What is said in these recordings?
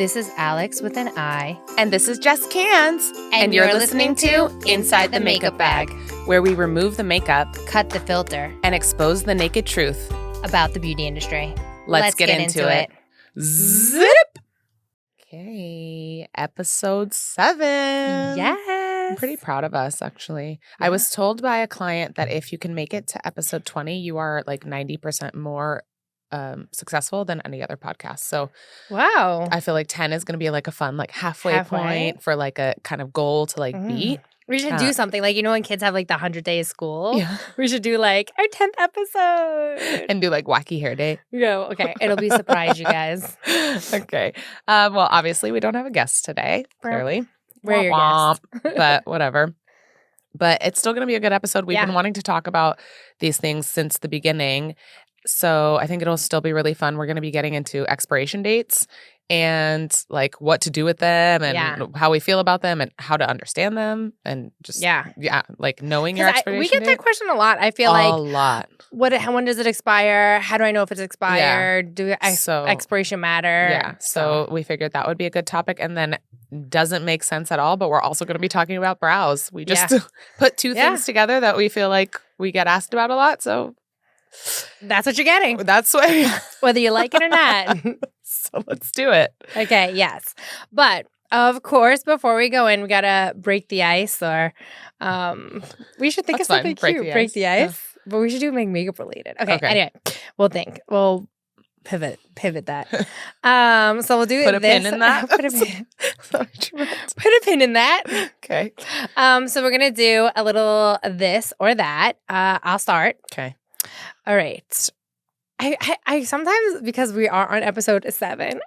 This is Alix with an I. And this is Jess Cans. And you're listening to Inside the Makeup Bag, where we remove the makeup, Cut the filter and expose the naked truth about the beauty industry. Let's get into it. Zip! Okay, episode 7. Yes. I'm pretty proud of us, actually. Yeah. I was told by a client that if you can make it to episode 20, you are like 90% more successful than any other podcast. So wow, I feel like 10 is going to be like a fun like halfway point for like a kind of goal to like beat. We should do something like, you know, when kids have like the 100 days of school, we should do like our 10th episode and do like wacky hair day. No, okay. It'll be a surprise, you guys. Okay. Well, obviously we don't have a guest today, clearly. We're your guest. But whatever. But it's still going to be a good episode. We've been wanting to talk about these things since the beginning. So I think it'll still be really fun. We're going to be getting into expiration dates and like what to do with them and how we feel about them and how to understand them and just like knowing your expiration we get date. That question a lot. I feel like a lot. When does it expire? How do I know if it's expired? Do expiration matter? Yeah. So we figured that would be a good topic, and then doesn't make sense at all. But we're also going to be talking about brows. We just put two things together that we feel like we get asked about a lot. So. That's what you're getting. That's what. Whether you like it or not. So let's do it. Okay, yes. But of course, before we go in, we got to break the ice or we should think of something cute. Break the ice. Yeah. But we should do makeup related. Okay, anyway, we'll think. We'll pivot that. So we'll do Put a pin in that. Put a pin in that. Okay. So we're going to do a little this or that. I'll start. Okay. All right. I sometimes, because we are on episode 7,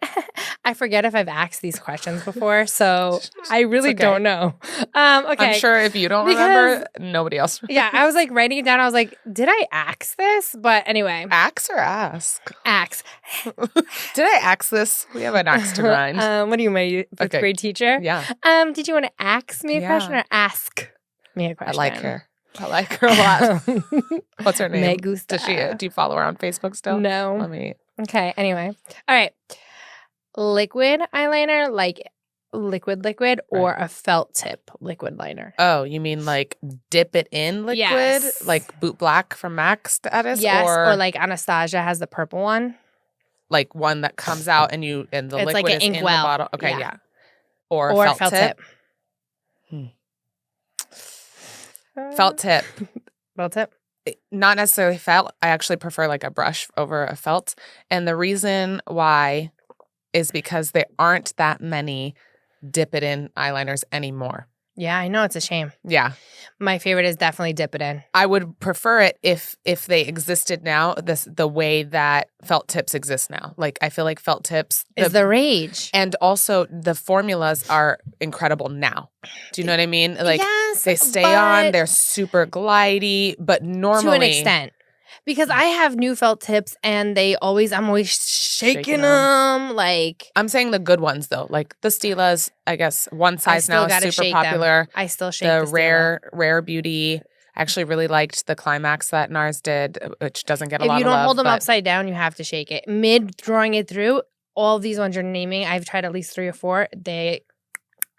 I forget if I've asked these questions before, so I really don't know. Okay. I'm sure if you don't remember, nobody else remembers. Yeah, I was like writing it down. I was like, did I ask this? But anyway. Axe or ask? Axe. Did I axe this? We have an axe to grind. What are you, my 5th grade teacher? Yeah. Did you want to ask me a question or ask me a question? I like her a lot. What's her name? Me gusta. Do you follow her on Facebook still? No. Let me. Okay. Anyway. All right. Liquid eyeliner, like liquid, or a felt tip liquid liner. Oh, you mean like dip it in liquid? Yes. Like Boot Black from MAC status? Yes. Or like Anastasia has the purple one. Like one that comes out and the it's liquid like is in the bottle. Okay, yeah. Or felt tip. Felt tip. Felt tip? Not necessarily felt. I actually prefer like a brush over a felt. And the reason why is because there aren't that many dip it in eyeliners anymore. Yeah, I know. It's a shame. Yeah. My favorite is definitely dip it in. I would prefer it if they existed now, the way that felt tips exist now. Like, I feel like felt tips is the rage. And also the formulas are incredible now. Do you know what I mean? Like, they stay on, they're super glidey, but normally. To an extent. Because I have new felt tips and I'm always shaking them. Like, I'm saying the good ones though, like the Stilas. I guess one size now is super popular. Them. I still shake the Rare Beauty. I actually really liked the Climax that NARS did, which doesn't get a lot of love. If you don't hold them upside down, you have to shake it. Mid drawing it through, all of these ones you're naming, I've tried at least 3 or 4. They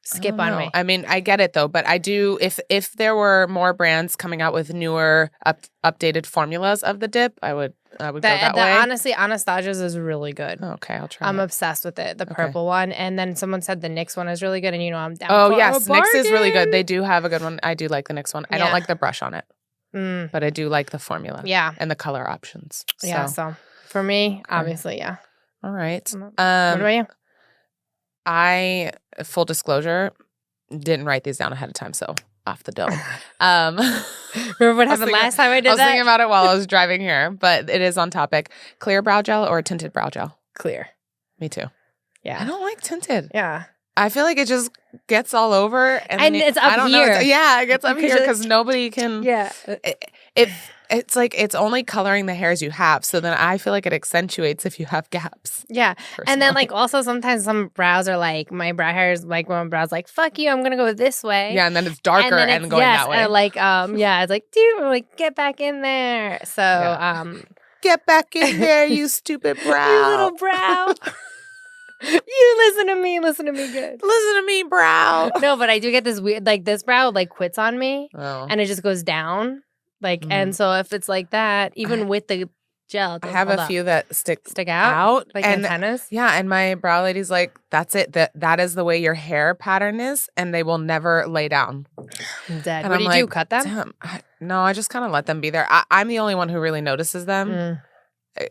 skip on me. I mean, I get it though, but I do. If there were more brands coming out with newer, updated formulas of the dip, I would go that way. Honestly, Anastasia's is really good. Okay, I'll try. I'm obsessed with it. The purple one, and then someone said the NYX one is really good, and I'm down. Oh for yes, a bargain. NYX is really good. They do have a good one. I do like the NYX one. I don't like the brush on it, but I do like the formula. Yeah, and the color options. Yeah. So for me, obviously, yeah. All right. What about you? Full disclosure, didn't write these down ahead of time, so off the dome. Remember what happened last time I did that? I was thinking about it while I was driving here, but it is on topic. Clear brow gel or tinted brow gel? Clear. Me too. Yeah. I don't like tinted. Yeah. I feel like it just gets all over. And it's up here. It gets up here because nobody can. Yeah. It's like it's only coloring the hairs you have. So then I feel like it accentuates if you have gaps. Yeah. Personally. And then like also sometimes some brows are like, my brow hair is like when my brow's like, fuck you, I'm going to go this way. Yeah. And then it's darker and going that way. It's like, dude, like get back in there. So, get back in there, you stupid brow. You little brow. You listen to me, listen to me good. Listen to me, brow. No, but I do get this weird, like this brow like quits on me and it just goes down. Like, and so if it's like that, even with the gel, I have a few that stick out like antennas. Yeah, and my brow lady's like, that's it. That is the way your hair pattern is, and they will never lay down. I'm dead. And what do you do? Cut them? Damn. No, I just kind of let them be there. I'm the only one who really notices them.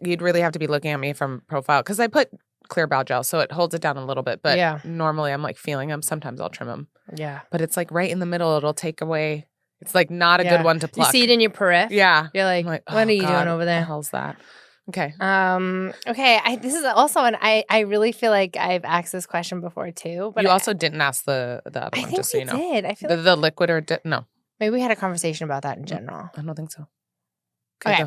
You'd really have to be looking at me from profile because I put clear brow gel, so it holds it down a little bit. But normally I'm like feeling them. Sometimes I'll trim them. Yeah. But it's like right in the middle. It'll take away. It's like not a good one to pluck. You see it in your periph? Yeah. You're like what are you doing over there? What the hell's that? Okay. Okay. This is also I really feel like I've asked this question before too. But you also didn't ask the other one, just so you know. Did. I feel the liquid or no. Maybe we had a conversation about that in general. I don't think so. Okay.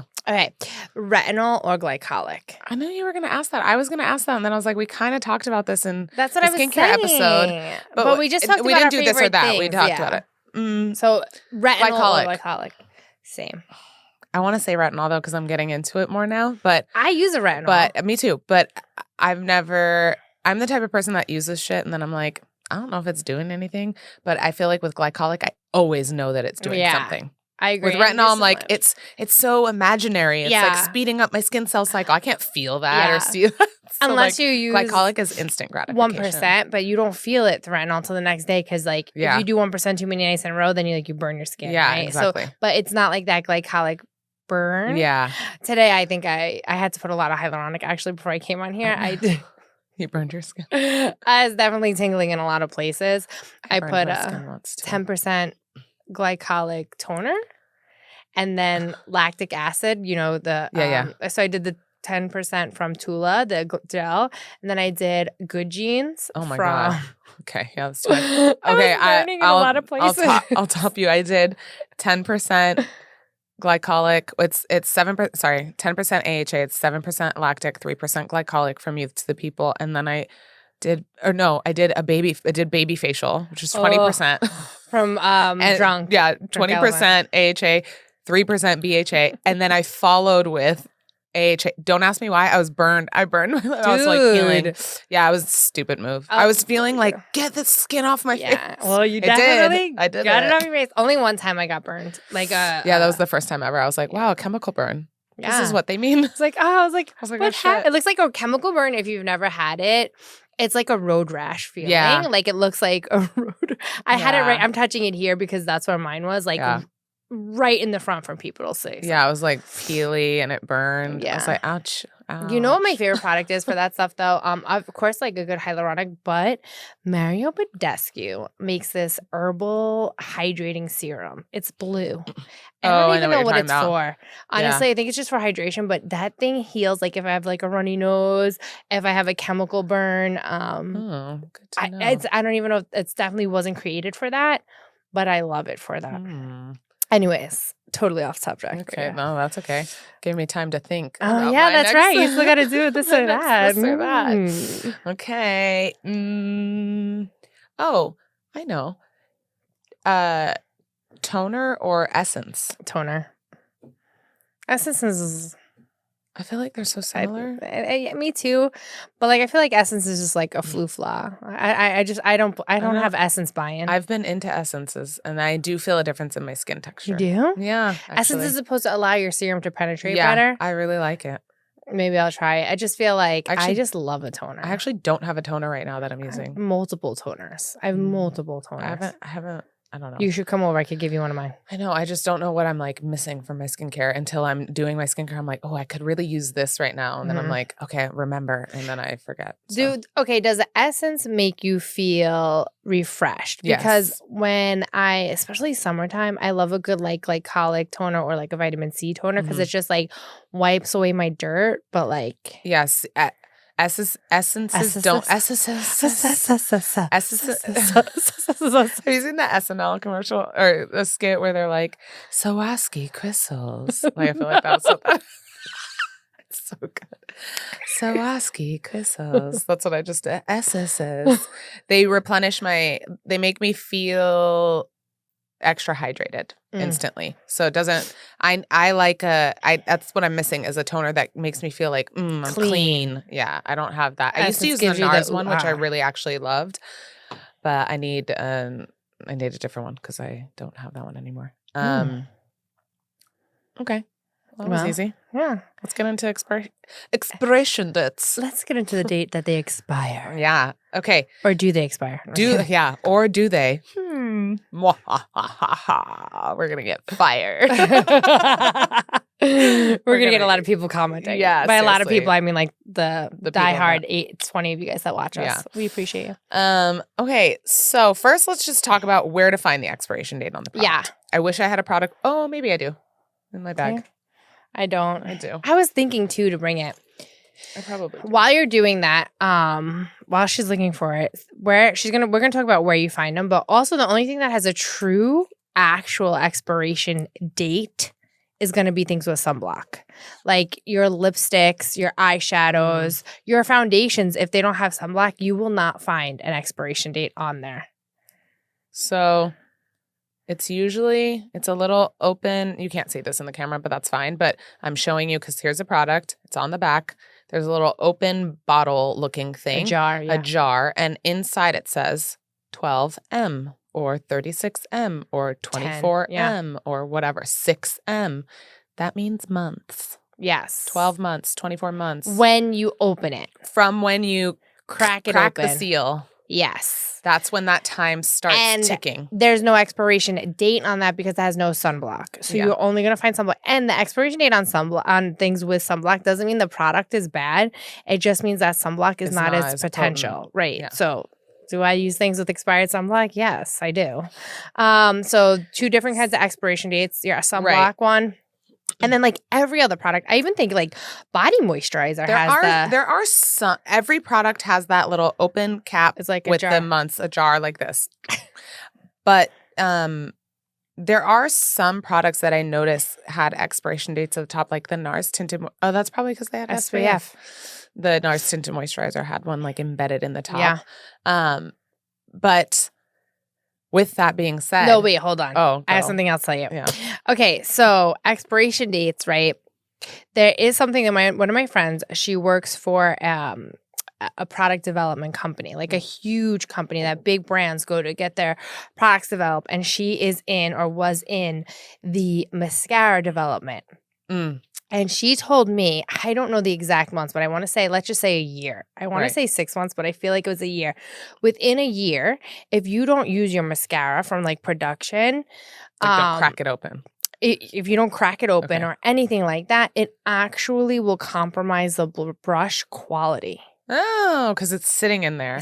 Retinol or glycolic? I knew you were going to ask that. I was going to ask that, and then I was like, we kind of talked about this in the skincare episode. But we just talked about we didn't do this or that. Things. We talked about it. So retinol or glycolic? Same. I want to say retinol, though, because I'm getting into it more now. But I use a retinol. But me too. But I'm the type of person that uses shit, and then I'm like, I don't know if it's doing anything. But I feel like with glycolic, I always know that it's doing something. I agree. With retinol, I'm like, it's so imaginary. It's like speeding up my skin cell cycle. I can't feel that or see that. So unless you use glycolic is instant gratification. 1%, but you don't feel it the retinol until the next day because like if you do 1% too many nights in a row, then you burn your skin. Yeah, right? exactly. So, but it's not like that glycolic burn. Yeah. Today, I think I had to put a lot of hyaluronic actually before I came on here. I did. You burned your skin. I was definitely tingling in a lot of places. I put 10% glycolic toner. And then lactic acid, so I did the 10% from Tula, the gel, and then I did Good Genes. Oh my god! Okay, yeah, that's too much. Okay, in a lot of places. I'll top you. I did 10% glycolic. It's 7%. Sorry, 10% AHA. It's 7% lactic, 3% glycolic from Youth to the People, and then I did baby facial, which is 20% from drunk. Yeah, 20% AHA. 3% BHA, and then I followed with AHA. Don't ask me why. I was burned. I burned my lip. I was like feeling. Yeah, it was a stupid move. I was feeling like, get the skin off my face. Well, you definitely I did got it off your face. Only one time I got burned. Yeah, that was the first time ever. I was like, wow, chemical burn. Yeah. This is what they mean. It's like, I was like, oh, shit. It looks like a chemical burn if you've never had it. It's like a road rash feeling. Yeah. Like it looks like a road. I had it right. I'm touching it here because that's where mine was. Right in the front from people to see. Yeah, it was like peely and it burned. Yeah. I was like, ouch. You know what my favorite product is for that stuff though? Of course, like a good hyaluronic, but Mario Badescu makes this herbal hydrating serum. It's blue. I don't even know what it's for. Honestly, I think it's just for hydration, but that thing heals like if I have like a runny nose, if I have a chemical burn. Good to know. I don't even know if it's definitely wasn't created for that, but I love it for that. Anyways, totally off subject. Okay, no, that's okay. Gave me time to think. Oh, yeah, that's right. You still got to do this or that. This or that. Okay. Oh, I know. Toner or essence? Toner. Essence is... I feel like they're so similar. Me too, but like I feel like Essence is just like a flu-fla. I don't have Essence buy-in. I've been into essences, and I do feel a difference in my skin texture. You do? Yeah. Actually. Essence is supposed to allow your serum to penetrate better. I really like it. Maybe I'll try it. I just feel like I just love a toner. I actually don't have a toner right now that I'm using. Multiple toners. I have multiple toners. I haven't. I don't know. You should come over. I could give you one of mine. I know. I just don't know what I'm like missing from my skincare until I'm doing my skincare. I'm like, oh, I could really use this right now. And then I'm like, okay, remember. And then I forget. So. Dude, okay. Does the essence make you feel refreshed? Because when especially summertime, I love a good like glycolic toner or like a vitamin C toner because it's just like wipes away my dirt. But like. Yes. Essences don't. Have you seen the SNL commercial or the skit where they're like, Swarovski crystals? Like, I feel like that's so bad. It's so good. Swarovski crystals. That's what I just did. Essences. They replenish they make me feel extra hydrated instantly. So it doesn't, I like that's what I'm missing is a toner that makes me feel like, I'm clean. Yeah, I don't have that. I used to use the NARS one, which I really actually loved, but I need a different one because I don't have that one anymore. Okay. That was easy. Yeah. Let's get into expiration dates. Let's get into the date that they expire. Yeah. Okay. Or do they expire? Or do they? We're gonna get fired. We're gonna get a lot of people commenting. Yeah. By seriously. A lot of people, I mean like the diehard 20 of you guys that watch us. Yeah. We appreciate you. Okay. So first, let's just talk about where to find the expiration date on the product. Yeah. I wish I had a product. Oh, maybe I do. In my bag. Okay. I don't. I do. I was thinking too to bring it. I probably do. While you're doing that, while she's looking for it, we're gonna talk about where you find them, but also the only thing that has a true actual expiration date is gonna be things with sunblock, like your lipsticks, your eyeshadows, your foundations. If they don't have sunblock, you will not find an expiration date on there. So. It's a little open. You can't see this in the camera, but that's fine. But I'm showing you because here's a product. It's on the back. There's a little open bottle looking thing. A jar, yeah. A jar. And inside it says 12M or 36M or 24M or whatever. 6M. That means months. Yes. 12 months, 24 months. When you open it. From when you crack the seal. Yes. That's when that time starts ticking. There's no expiration date on that because it has no sunblock. So you're only going to find sunblock. And the expiration date on things with sunblock doesn't mean the product is bad. It just means that sunblock is not as potential. Potent. Right. Yeah. So do I use things with expired sunblock? Yes, I do. So 2 different kinds of expiration dates. Your sunblock one. And then like every other product, I even think like body moisturizer there are some, every product has that little open cap it's like with the months, a jar like this. But there are some products that I noticed had expiration dates at the top, like the NARS tinted. Oh, that's probably because they had SPF. The NARS tinted moisturizer had one like embedded in the top. Yeah. But with that being said. No, wait, hold on. Oh, I have something else to tell you. Yeah. Okay, so expiration dates, right? There is something that one of my friends, she works for a product development company, like a huge company that big brands go to get their products developed. And she is was in the mascara development. And she told me, I don't know the exact months, but I want to say, let's just say a year. I want to say 6 months, but I feel like it was a year. Within a year, if you don't use your mascara from like production, don't crack it open. If you don't crack it open or anything like that, it actually will compromise the brush quality. Oh, because it's sitting in there.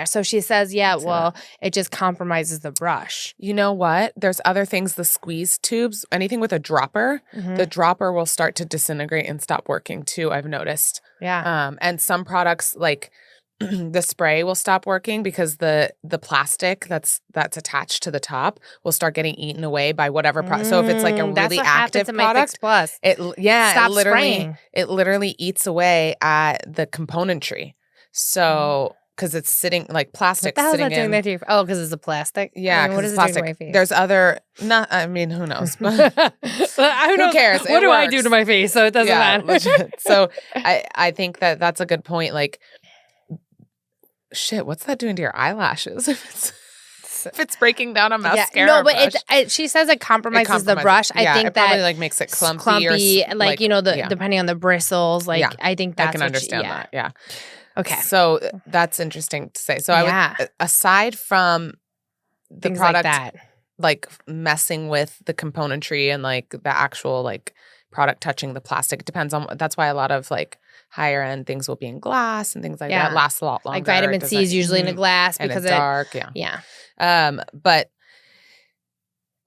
So she says, it just compromises the brush. You know what? There's other things, the squeeze tubes, anything with a dropper, the dropper will start to disintegrate and stop working too, I've noticed. Yeah. And some products like the spray will stop working because the plastic that's attached to the top will start getting eaten away by whatever so if it's like a really active product, it literally eats away at the componentry. So because it's sitting like plastic sitting in. Doing that to your, because it's a plastic. Yeah, what is it plastic. Doing to my face? There's other. Who knows? Who cares? What do I do to my face? So it doesn't matter. Legit. So I think that's a good point. Like. Shit, what's that doing to your eyelashes? If it's breaking down a mascara no, but she says it compromises the brush. I think it that probably like makes it clumpy or like depending on the bristles. Like I think that's I can understand that. Yeah. Okay. So that's interesting to say. So I would, aside from the things product, like that, like messing with the componentry and like the actual like product touching the plastic, it depends on. That's why a lot of like higher end things will be in glass and things like that. Last a lot longer. Like vitamin C is usually in a glass because it's dark. Yeah. But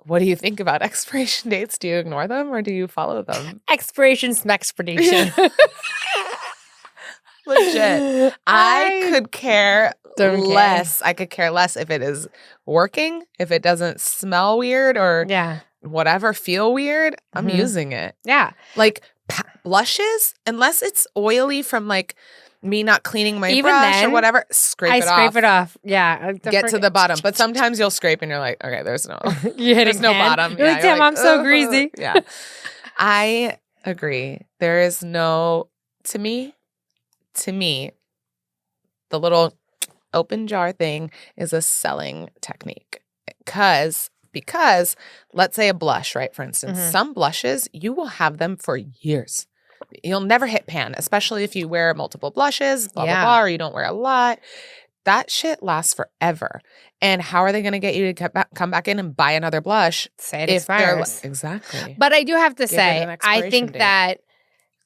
what do you think about expiration dates? Do you ignore them or do you follow them? Expiration. Legit. I could care less. I could care less if it is working, if it doesn't smell weird or whatever, feel weird. I'm using it. Yeah. Like blushes, unless it's oily from like me not cleaning my brush or whatever, scrape it off. Yeah. Get to the bottom. But sometimes you'll scrape and you're like, okay, there's no bottom. You're like, damn, I'm so greasy. Yeah. I agree. There is no, to me, the little open jar thing is a selling technique. Because let's say a blush, right? For instance, some blushes, you will have them for years. You'll never hit pan, especially if you wear multiple blushes, blah, blah, blah, or you don't wear a lot. That shit lasts forever. And how are they going to get you to come back in and buy another blush? Say it expires. Exactly. But I do have to say, I think that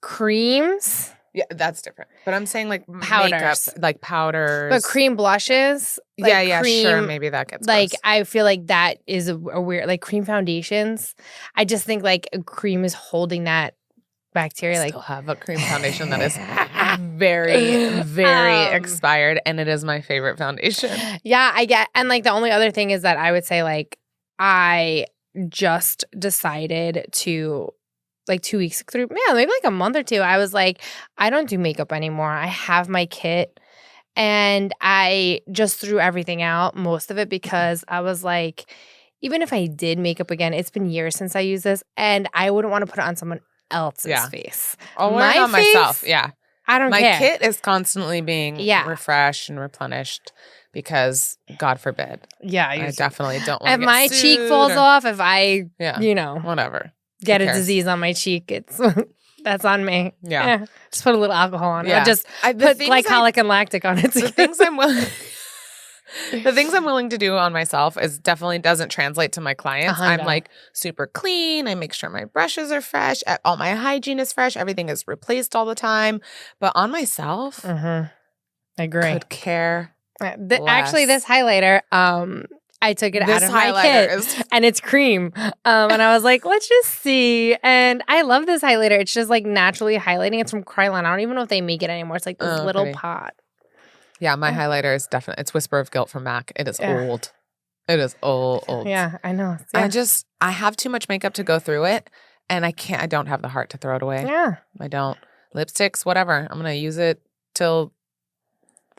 creams... Yeah, that's different. But I'm saying like powders. Makeup, like powders. But cream blushes. Like sure. Maybe that gets like gross. I feel like that is a weird, like cream foundations. I just think like a cream is holding that bacteria. I still have a cream foundation that is very, very expired, and it is my favorite foundation. Yeah, I get. And like the only other thing is that I would say like I just decided to. Like 2 weeks through, maybe like a month or two, I was like, I don't do makeup anymore. I have my kit. And I just threw everything out, most of it, because I was like, even if I did makeup again, it's been years since I used this, and I wouldn't want to put it on someone else's face. I'll wear it on myself. Yeah. I don't care. My kit is constantly being refreshed and replenished because, God forbid. Yeah. I definitely don't want to get If my cheek falls off, if I, whatever. Get a disease on my cheek, that's on me. Yeah. Just put a little alcohol on it. Yeah. Just put glycolic and lactic on it. The things I'm willing to do on myself is definitely doesn't translate to my clients. I'm like super clean. I make sure my brushes are fresh. All my hygiene is fresh. Everything is replaced all the time. But on myself, I agree. Could care Actually, this highlighter, I took it out of my kit, and it's cream. And I was like, let's just see. And I love this highlighter. It's just like naturally highlighting. It's from Krylon. I don't even know if they make it anymore. It's like this little pot. Yeah, my highlighter is definitely, it's Whisper of Guilt from MAC. It is old. It is old. Yeah, I know. Yeah. I have too much makeup to go through it, and I don't have the heart to throw it away. Yeah. I don't. Lipsticks, whatever. I'm going to use it till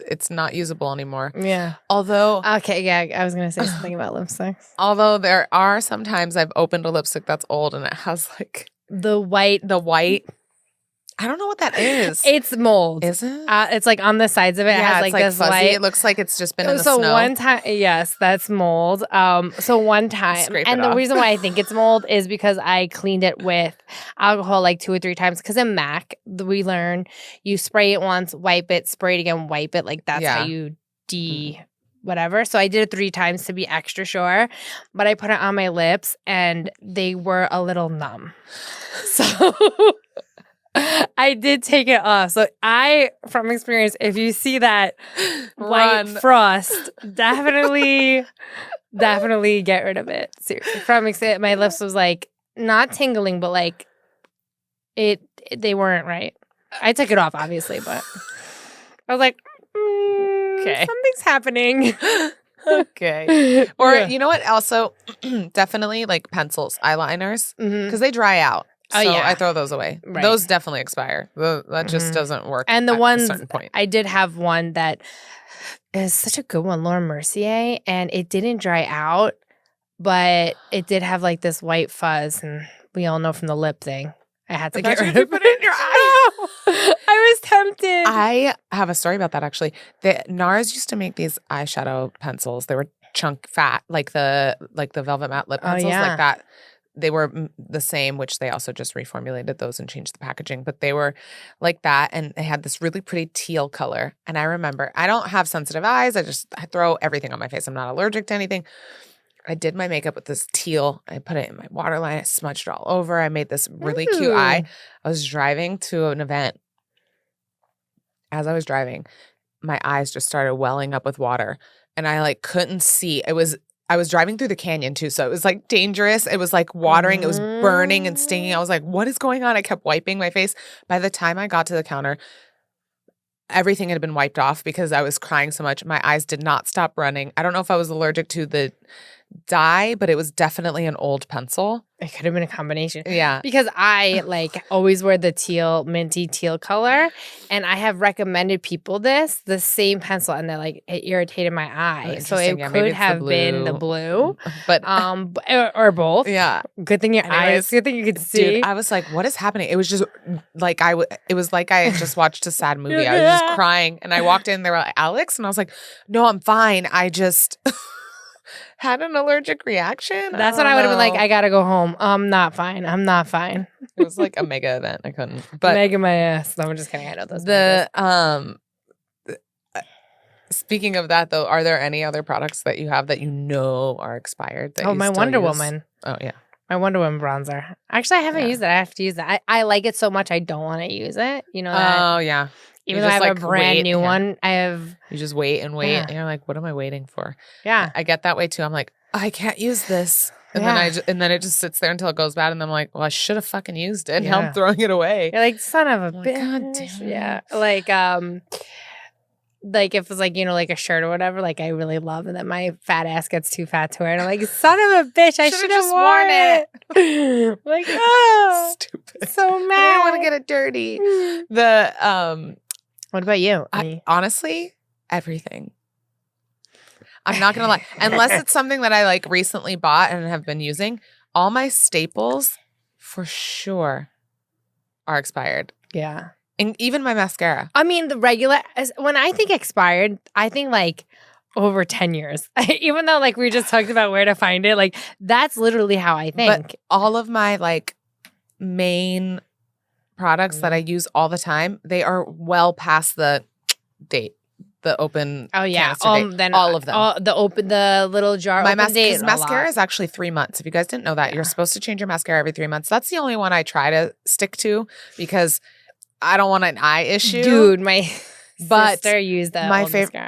it's not usable anymore. Yeah. Although. Okay, yeah, I was going to say something about lipsticks. Although there are sometimes I've opened a lipstick that's old and it has like. The white. I don't know what that is. It's mold. Is it? It's like on the sides of it. It has like this fuzzy. white. It looks like it's just been in the snow. So one time, yes, that's mold. So one time, and the reason why I think it's mold is because I cleaned it with alcohol like 2 or 3 times. Because in MAC, we learn you spray it once, wipe it, spray it again, wipe it. Like that's how you whatever. So I did it 3 times to be extra sure. But I put it on my lips and they were a little numb. So I did take it off. So from experience, if you see that white frost, definitely get rid of it. Seriously. From experience, my lips was like not tingling, but like they weren't right. I took it off, obviously, but I was like, okay, something's happening. Okay. Or you know what? Also, definitely like pencils, eyeliners, because they dry out. So I throw those away. Right. Those definitely expire. That just doesn't work. And the at ones, a certain point. I did have one that is such a good one, Laura Mercier, and it didn't dry out, but it did have like this white fuzz, and we all know from the lip thing. I had to get rid of it. Put it in your eye. No, I was tempted. I have a story about that actually. NARS used to make these eyeshadow pencils. They were chunk fat, like the Velvet Matte lip pencils, like that. They were the same, which they also just reformulated those and changed the packaging. But they were like that, and they had this really pretty teal color. And I remember, I don't have sensitive eyes. I throw everything on my face. I'm not allergic to anything. I did my makeup with this teal. I put it in my waterline. I smudged it all over. I made this really cute eye. I was driving to an event. As I was driving, my eyes just started welling up with water. And I like couldn't see. I was driving through the canyon too, so it was like dangerous. It was like watering. It was burning and stinging. I was like, what is going on? I kept wiping my face. By the time I got to the counter, everything had been wiped off because I was crying so much. My eyes did not stop running. I don't know if I was allergic to dye, but it was definitely an old pencil. It could have been a combination. Yeah. Because I always wear the minty teal color. And I have recommended people the same pencil, and they're like, it irritated my eye. So it could have been the blue. But or both. Yeah. Good thing your eyes, good thing you could see. Dude, I was like, what is happening? It was just like it was like I had just watched a sad movie. I was just crying. And I walked in, they were like, Alex? And I was like, no, I'm fine. I just had an allergic reaction. That's when I would have been like, I gotta go home. I'm not fine. It was like a mega event. I couldn't. But mega my ass. No, I'm just kidding. I know those. Speaking of that, though, are there any other products that you have that you know are expired? That my Wonder Woman. Oh yeah, my Wonder Woman bronzer. Actually, I haven't used it. I have to use it. I like it so much. I don't want to use it. You know that? Oh yeah. Even though I have a brand new one, I have. You just wait and wait, and you're like, "What am I waiting for?" Yeah, I get that way too. I'm like, I can't use this, and then it just sits there until it goes bad, and I'm like, well, I should have fucking used it. Now I'm throwing it away. You're like, son of a bitch. God damn it. Yeah, like if it's like a shirt or whatever, like I really love, and then my fat ass gets too fat to wear, and I'm like, son of a bitch, I should have worn it. Like, oh, stupid. So mad. I don't want to get it dirty. What about you? Honestly, everything. I'm not gonna lie, unless it's something that I recently bought and have been using. All my staples, for sure, are expired. Yeah. And even my mascara. I mean, the regular, when I think expired, I think over 10 years. Even though we just talked about where to find it, that's literally how I think. But all of my main products that I use all the time, they are well past the date. The open. Oh yeah. Then all of them. The little jar. My mascara is actually 3 months. If you guys didn't know that, you're supposed to change your mascara every 3 months. That's the only one I try to stick to because I don't want an eye issue. Dude, my sister used that.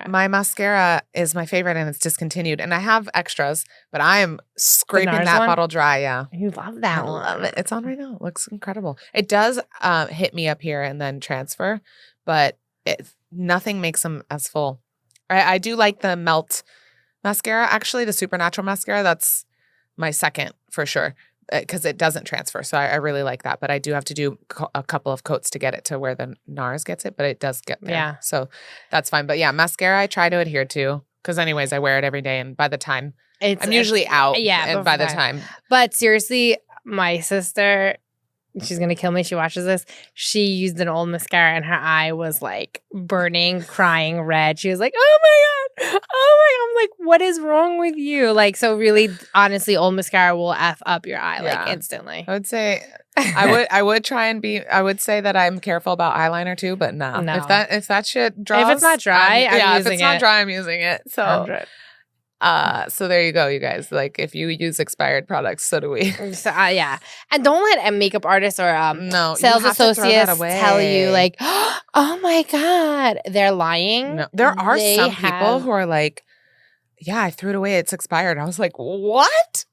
My mascara is my favorite, and it's discontinued. And I have extras, but I am scraping that bottle dry. Yeah, you love that one. I love it. It's on right now. It looks incredible. It does hit me up here and then transfer, but nothing makes them as full. I do like the Melt mascara. Actually, the Supernatural mascara. That's my second for sure. Because it doesn't transfer. So I really like that. But I do have to do a couple of coats to get it to where the NARS gets it. But it does get there. Yeah. So that's fine. But yeah, mascara I try to adhere to. Because anyways, I wear it every day. And by the time, I'm usually out. Yeah. And by the time. But seriously, my sister, she's going to kill me. She watches this. She used an old mascara and her eye was burning, crying red. She was like, oh my God. I'm like, what is wrong with you? So really, honestly, old mascara will F up your eye instantly. I would say I would try and I would say that I'm careful about eyeliner too, but no. If that shit draws. If it's not dry, I'm using it. If it's not dry, I'm using it. So 100. So there you go, you guys. If you use expired products, so do we. So, yeah. And don't let a makeup artist or sales associates tell you oh my God, they're lying. No, there are some people who are like, yeah, I threw it away. It's expired. I was like, what?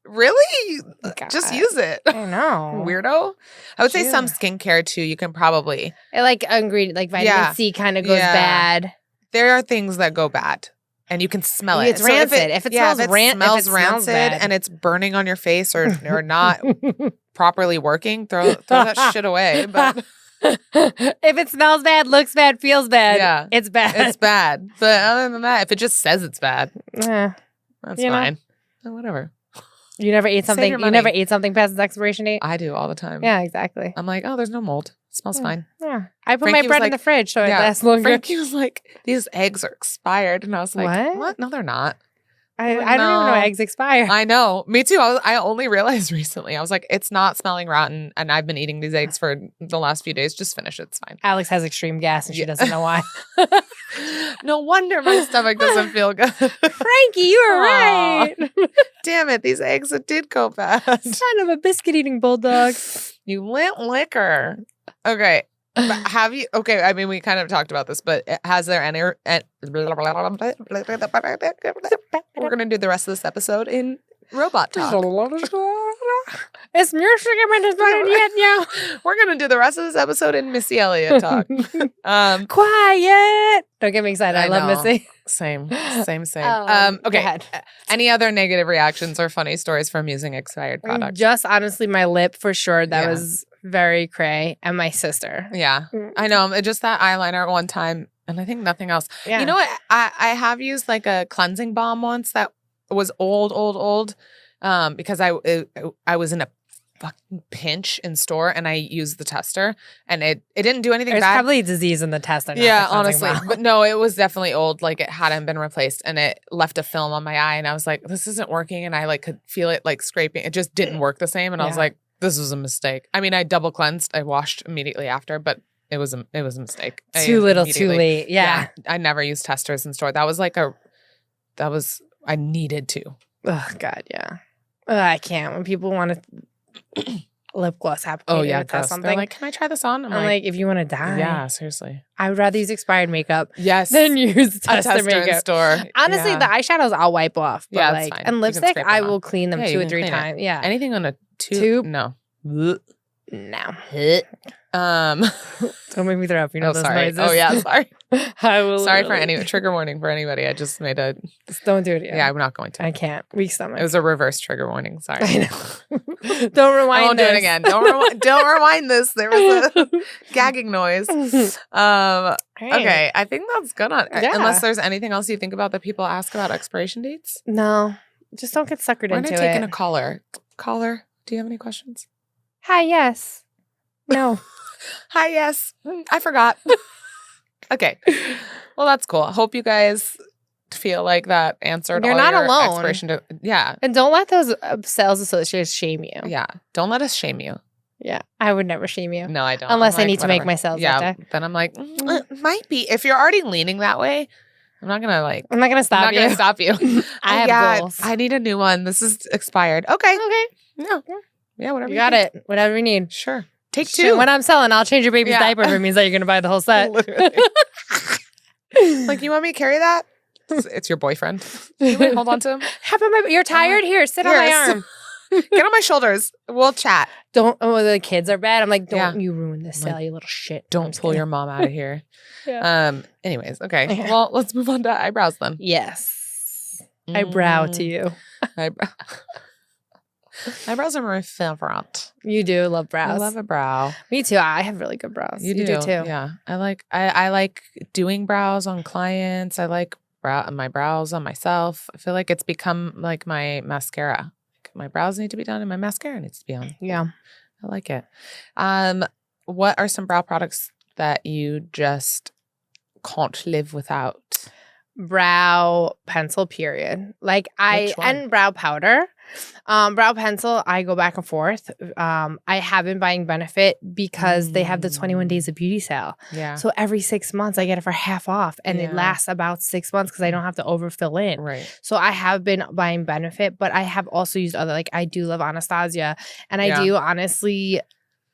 Really? God. Just use it. I know. Weirdo. I would say some skincare too. You can probably. Ingredient, vitamin C kind of goes bad. There are things that go bad. And you can smell it. It's rancid. If it smells rancid and it's burning on your face or not properly working, throw that shit away. But if it smells bad, looks bad, feels bad, it's bad. It's bad. But other than that, if it just says it's bad, that's fine. Whatever. You never ate something. You never ate something past its expiration date. I do all the time. Yeah, exactly. I'm like, oh, there's no mold. It smells fine. Yeah, I put my bread in the fridge so it lasts longer. Frankie was like, these eggs are expired, and I was like, what? No, they're not. I don't even know eggs expire. I know. Me too. I only realized recently. I was like, it's not smelling rotten, and I've been eating these eggs for the last few days. Just finish it. It's fine. Alex has extreme gas, and she doesn't know why. No wonder my stomach doesn't feel good. Frankie, you were right. Damn it. These eggs did go bad. Son of a biscuit-eating bulldog. You lit liquor. Okay. Have you? Okay, I mean, we kind of talked about this, but has there any? We're gonna do the rest of this episode in robot talk. It's music yet. We're going to do the rest of this episode in Missy Elliott talk. Quiet. Don't get me excited. I love Missy. Same. Okay. Any other negative reactions or funny stories from using expired products? Just honestly, my lip for sure. That was very cray. And my sister. Yeah. I know. Just that eyeliner one time. And I think nothing else. Yeah. You know what? I have used like a cleansing balm once that was old. Because I was in a fucking pinch in store and I used the tester and it didn't do anything bad. There's probably a disease in the tester. Yeah, honestly. But no, it was definitely old. Like it hadn't been replaced and it left a film on my eye and I was like, this isn't working. And I like could feel it like scraping. It just didn't work the same. And I was like, this was a mistake. I mean, I double cleansed. I washed immediately after, but it was a mistake. Too little, too late. Yeah. I never used testers in store. That was I needed to. Oh God, yeah. I can't. When people want to lip gloss applicator. Oh yeah, something. They're like, can I try this on? I'm like, if you want to die. Yeah, seriously. I would rather use expired makeup. Yes. Than use tester makeup. In store. Honestly, the eyeshadows I'll wipe off. But yeah, that's fine. And lipstick, I will clean them 2 or 3 times. Yeah. Anything on a tube? No. No. Don't make me throw up. You know those noises. Oh yeah, sorry. I will. Sorry for any trigger warning for anybody. I just made a. Just don't do it. Yeah, I'm not going to. I can't. Weak stomach. It was a reverse trigger warning. Sorry. I know. Don't rewind. I won't do it again. Don't rewind this. There was a gagging noise. Okay, I think that's good on. Yeah. Unless there's anything else you think about that people ask about expiration dates. No, just don't get suckered into it. We're taking a caller. Caller, do you have any questions? Hi. Yes. No. Hi, yes. I forgot. Okay. Well, that's cool. I hope you guys feel like that answered You're all not your alone. expiration. Yeah. And don't let those sales associates shame you. Yeah. Don't let us shame you. Yeah. I would never shame you. No, I don't. Unless I need to make my sales that day. Then I'm like, it might be. If you're already leaning that way, I'm not going to stop you. I'm not going to stop you. I have goals. I need a new one. This is expired. Okay. No. Yeah, whatever you got it. Whatever you need. Sure. Take 2. When I'm selling, I'll change your baby's diaper if it means that you're going to buy the whole set. Literally. Like, you want me to carry that? It's your boyfriend. Can you hold on to him? You're tired? Here, sit on my arm. Get on my shoulders. We'll chat. The kids are bad. I'm like, don't you ruin this sale, you little shit. Don't pull your mom out of here. Anyways, okay. Well, let's move on to eyebrows then. Yes. Eyebrow to you. Eyebrows are my favorite. You do love brows. I love a brow. Me too. I have really good brows. You do too. Yeah. I like doing brows on clients. I like my brows on myself. I feel like it's become like my mascara. Like my brows need to be done and my mascara needs to be on. Yeah. I like it. What are some brow products that you just can't live without? Brow pencil, period. And brow powder. Brow pencil, I go back and forth. I have been buying Benefit because they have the 21 days of beauty sale. Yeah. So every 6 months I get it for half off and it lasts about 6 months because I don't have to overfill in. Right. So I have been buying Benefit, but I have also used other, like I do love Anastasia and I do honestly,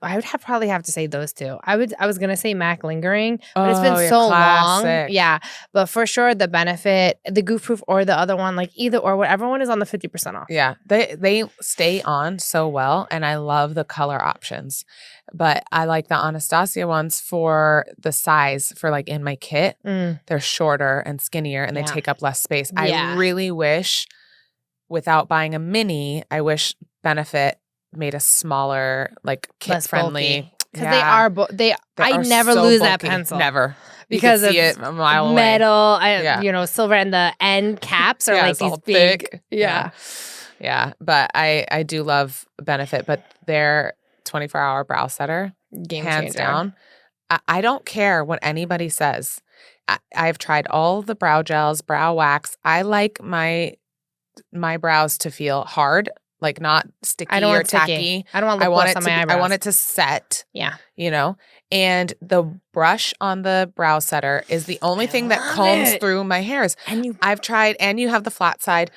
I would probably have to say those two. I was gonna say MAC Lingering, but it's been so long. Yeah, but for sure the Benefit, the Goof Proof, or the other one, like either or whatever one is on the 50% off. Yeah, they stay on so well, and I love the color options. But I like the Anastasia ones for the size for like in my kit. They're shorter and skinnier, and they take up less space. I really wish, without buying a mini, I wish Benefit made a smaller, like kid friendly, because I never lose that pencil, never, because it's a mile metal, silver, and the end caps are like these big, thick. Yeah. But I do love Benefit, but their 24-hour brow setter, game hands changer. down. I don't care what anybody says. I've tried all the brow gels, brow wax. I like my brows to feel hard. Like not sticky or tacky. I don't want lip gloss on my eyebrows. I want it to set. Yeah. And the brush on the brow setter is the only thing that combs through my hairs. I've tried, and you have the flat side.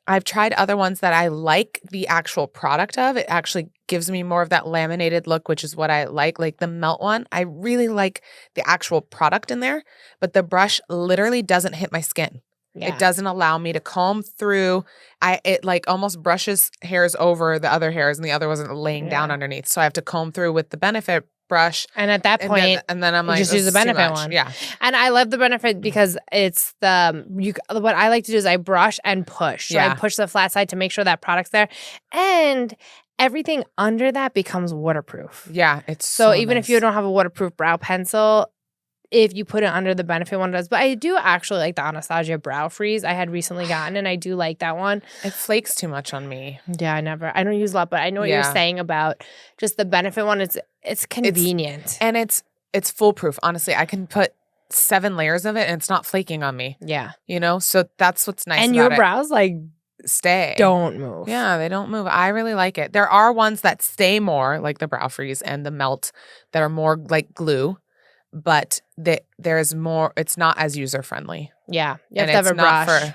I've tried other ones that I like the actual product of. It actually gives me more of that laminated look, which is what I like the Melt one. I really like the actual product in there, but the brush literally doesn't hit my skin. Yeah. It doesn't allow me to comb through. It like almost brushes hairs over the other hairs, and the other wasn't laying down underneath. So I have to comb through with the Benefit brush. And at that point, and then I'm like, just use the Benefit one. Yeah. And I love the Benefit because it's what I like to do is I brush and push. So I push the flat side to make sure that product's there. And everything under that becomes waterproof. Yeah. It's so even if you don't have a waterproof brow pencil, if you put it under the Benefit one, it does. But I do actually like the Anastasia Brow Freeze I had recently gotten, and I do like that one. It flakes too much on me. Yeah, I don't use a lot, but I know what you're saying about just the Benefit one. It's convenient. And it's foolproof. Honestly, I can put 7 layers of it and it's not flaking on me. Yeah. You know? So that's what's nice and about it. And your brows stay. Don't move. Yeah, they don't move. I really like it. There are ones that stay more, like the Brow Freeze and the Melt, that are more like glue. But there's more. It's not as user friendly. Yeah, you have to have a brush.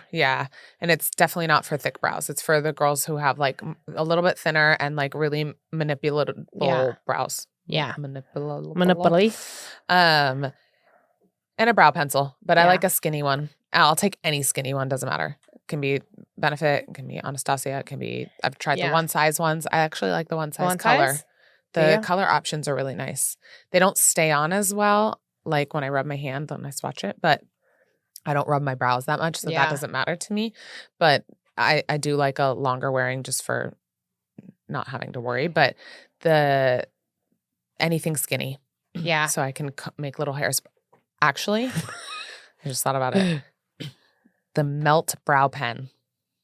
And it's definitely not for thick brows. It's for the girls who have like a little bit thinner and like really manipulable brows. Yeah, manipulable. And a brow pencil, but I like a skinny one. I'll take any skinny one. Doesn't matter. It can be Benefit. It can be Anastasia. It can be. I've tried the one size ones. I actually like the one size color. The color options are really nice. They don't stay on as well, like when I rub my hand, when I swatch it, but I don't rub my brows that much, so that doesn't matter to me. But I do like a longer wearing just for not having to worry. But anything skinny. Yeah. So I can make little hairs. Actually, I just thought about it. The Melt Brow Pen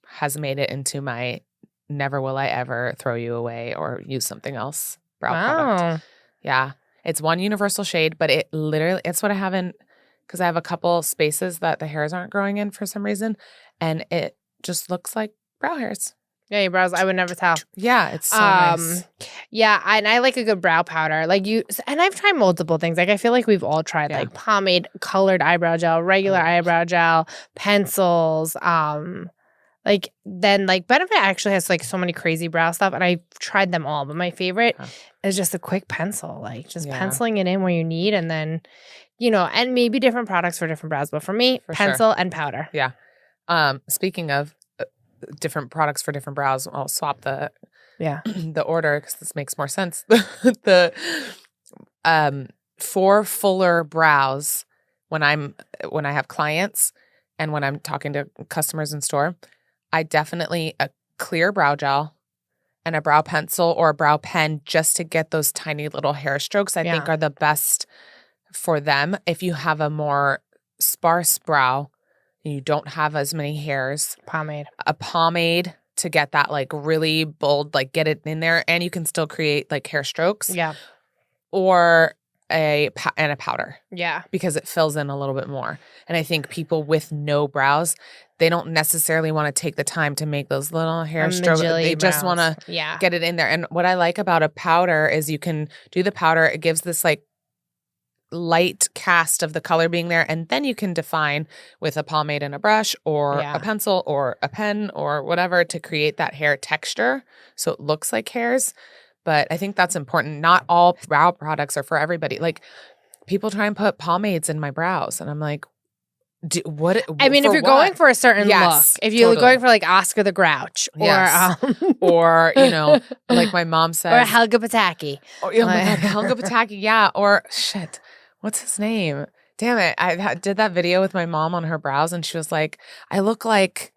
has made it into my never will I ever throw you away or use something else brow product. Yeah. It's one universal shade, but it's what I have in, because I have a couple spaces that the hairs aren't growing in for some reason, and it just looks like brow hairs. Yeah, your brows, I would never tell. Yeah, it's so nice. Yeah, and I like a good brow powder. And I've tried multiple things. Like, I feel like we've all tried like pomade, colored eyebrow gel, regular eyebrow gel, pencils, Benefit actually has like so many crazy brow stuff, and I've tried them all. But my favorite is just a quick pencil, penciling it in where you need, and then, and maybe different products for different brows. But for me, pencil and powder. Yeah. Speaking of different products for different brows, I'll swap the order because this makes more sense. For fuller brows, when I have clients and when I'm talking to customers in store, I definitely a clear brow gel and a brow pencil or a brow pen just to get those tiny little hair strokes, I think are the best for them. If you have a more sparse brow and you don't have as many hairs, a pomade to get that like really bold, like get it in there, and you can still create like hair strokes. Yeah. Or a powder. Yeah. Because it fills in a little bit more. And I think people with no brows, they don't necessarily want to take the time to make those little hair strokes. They just want to get it in there. And what I like about a powder is you can do the powder. It gives this like light cast of the color being there. And then you can define with a pomade and a brush or a pencil or a pen or whatever to create that hair texture so it looks like hairs. But I think that's important. Not all brow products are for everybody. Like, people try and put pomades in my brows, and I'm like, if you're going for a certain look, if you're going for like Oscar the Grouch, or like my mom said, or Helga Pataki. Oh my God, Helga Pataki, yeah. Or shit, what's his name? Damn it! I did that video with my mom on her brows, and she was like, "I look like,"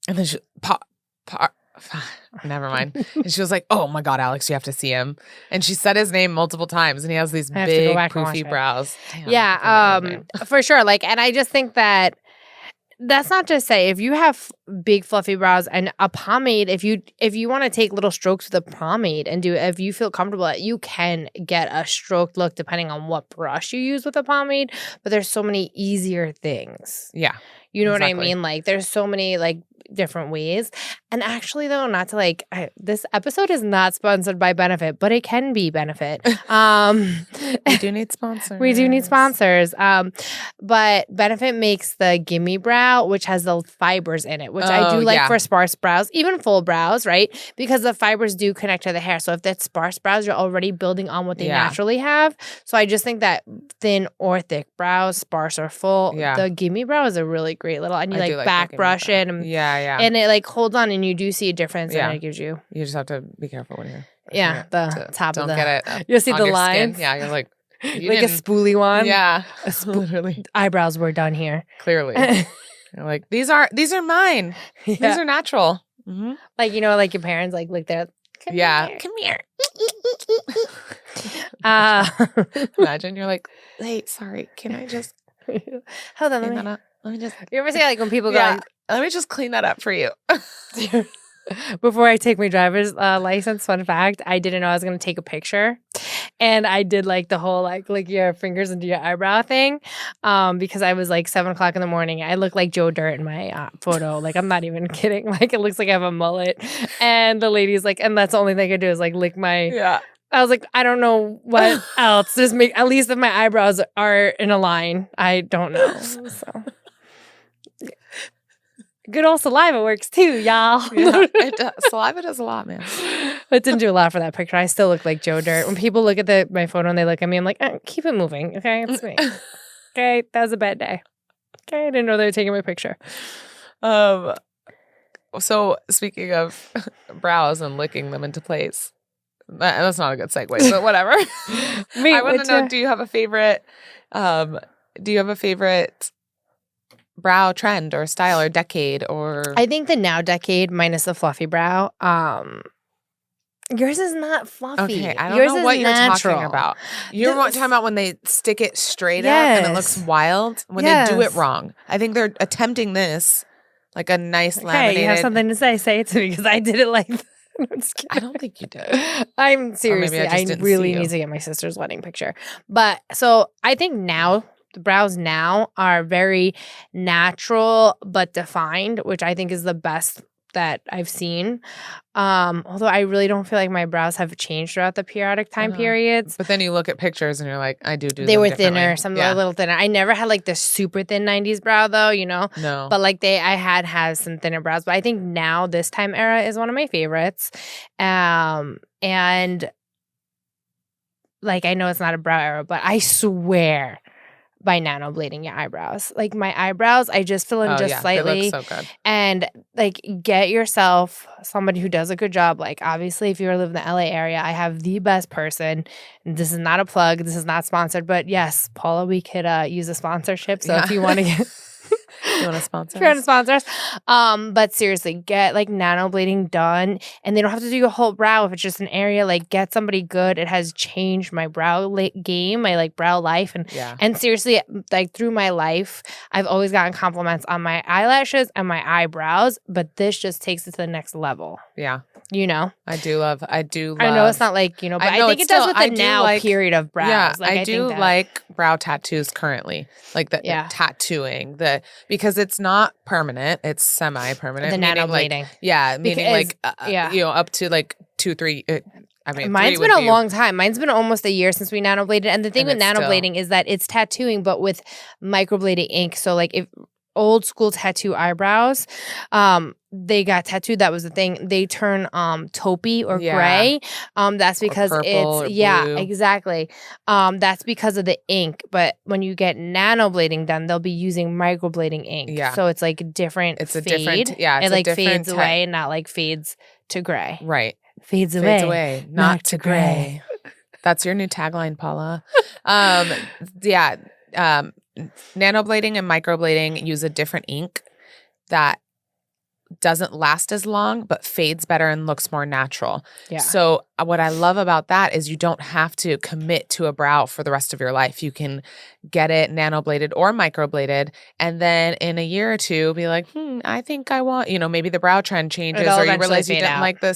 and then she never mind. And she was like, "Oh my God, Alex, you have to see him." And she said his name multiple times, and he has these big poofy brows. Damn, for sure. Like, and I just think that's not to say if you have big fluffy brows and a pomade, if you want to take little strokes with a pomade and do it, if you feel comfortable, you can get a stroked look depending on what brush you use with a pomade. But there's so many easier things. Yeah. You know what I mean? Like, there's so many like different ways. And actually, though, not to this episode is not sponsored by Benefit, but it can be Benefit. We do need sponsors. We do need sponsors. But Benefit makes the Gimme Brow, which has the fibers in it, which I do like for sparse brows, even full brows, right? Because the fibers do connect to the hair. So if that's sparse brows, you're already building on what they naturally have. So I just think that thin or thick brows, sparse or full, the gimme brow is a really great little, and you like back brush it. And, and it like holds on, and you do see a difference, and it gives you. You just have to be careful when you're. The top of the. Don't get it. You'll see the lines. Yeah, you're like. Like a spoolie one. Yeah. Literally. Eyebrows were done here. Clearly. You're like, these are mine. These are natural. Mm-hmm. Like, like your parents like look there. Come here. Imagine you're like, hey, sorry, can I just hold on, let me just. You ever say like when people go let me just clean that up for you. Before I take my driver's license, fun fact, I didn't know I was going to take a picture. And I did like the whole like your fingers into your eyebrow thing because I was like 7 o'clock in the morning. I look like Joe Dirt in my photo. Like, I'm not even kidding. Like, it looks like I have a mullet. And the lady's like, and that's the only thing I could do is like lick my... Yeah. I was like, I don't know what else. Just make, at least if my eyebrows are in a line, I don't know. So... Good old saliva works too, y'all. Yeah, it does. Saliva does a lot, man. It didn't do a lot for that picture. I still look like Joe Dirt. When people look at my photo and they look at me, I'm like, keep it moving, okay? It's me. Okay, that was a bad day. Okay, I didn't know they were taking my picture. So speaking of brows and licking them into place, that's not a good segue, but whatever. I want to know, do you have a favorite? Brow trend or style or decade or I think the now decade minus the fluffy brow. Yours is not fluffy. Okay, I don't know what you're talking about. You're talking about when they stick it straight up and it looks wild. When they do it wrong. I think they're attempting this like a nice laminated. Hey, you have something to say? Say it to me because I did it like that. I don't think you did. I'm seriously. I really need to get my sister's wedding picture. But so I think now. The brows now are very natural but defined, which I think is the best that I've seen. Although I really don't feel like my brows have changed throughout the periodic time periods. But then you look at pictures and you're like, I do they were thinner, some a little thinner. I never had like the super thin 90s brow though, No. But like I had some thinner brows. But I think now this time era is one of my favorites. And like I know it's not a brow era, but I swear by nanoblading your eyebrows. Like my eyebrows, I just fill in slightly. They look so good. And like get yourself somebody who does a good job. Like obviously if you live in the LA area, I have the best person. This is not a plug. This is not sponsored. But yes, Paula, we could use a sponsorship. So if you want to get... You want to sponsor us? If you want to sponsor us. But seriously, get like nanoblading done. And they don't have to do your whole brow if it's just an area. Like get somebody good. It has changed my brow game, my like brow life. And seriously, like through my life, I've always gotten compliments on my eyelashes and my eyebrows. But this just takes it to the next level. Yeah. I do love. I know it's not like, but I think it does with the now period of brows. Yeah, like, I do like brow tattoos currently. Like the tattooing. Because it's not permanent. It's semi-permanent. The nanoblading. Meaning up to like 2-3 mine's been a long time. Mine's been almost a year since we nanobladed. And the thing with nanoblading is that it's tattooing, but with microbladed ink. So like if old school tattoo eyebrows, they got tattooed. That was the thing. They turn taupey or gray. That's because it's exactly. That's because of the ink. But when you get nanoblading done, they'll be using microblading ink. Yeah. So it's like different. It's fade. It like fades away, not like fades to gray. Right. Fades away, not to gray. That's your new tagline, Paula. Nanoblading and microblading use a different ink that doesn't last as long but fades better and looks more natural. Yeah. So what I love about that is you don't have to commit to a brow for the rest of your life. You can get it nanobladed or microbladed and then in a year or two be like, I think I want, maybe the brow trend changes or you realize you didn't like the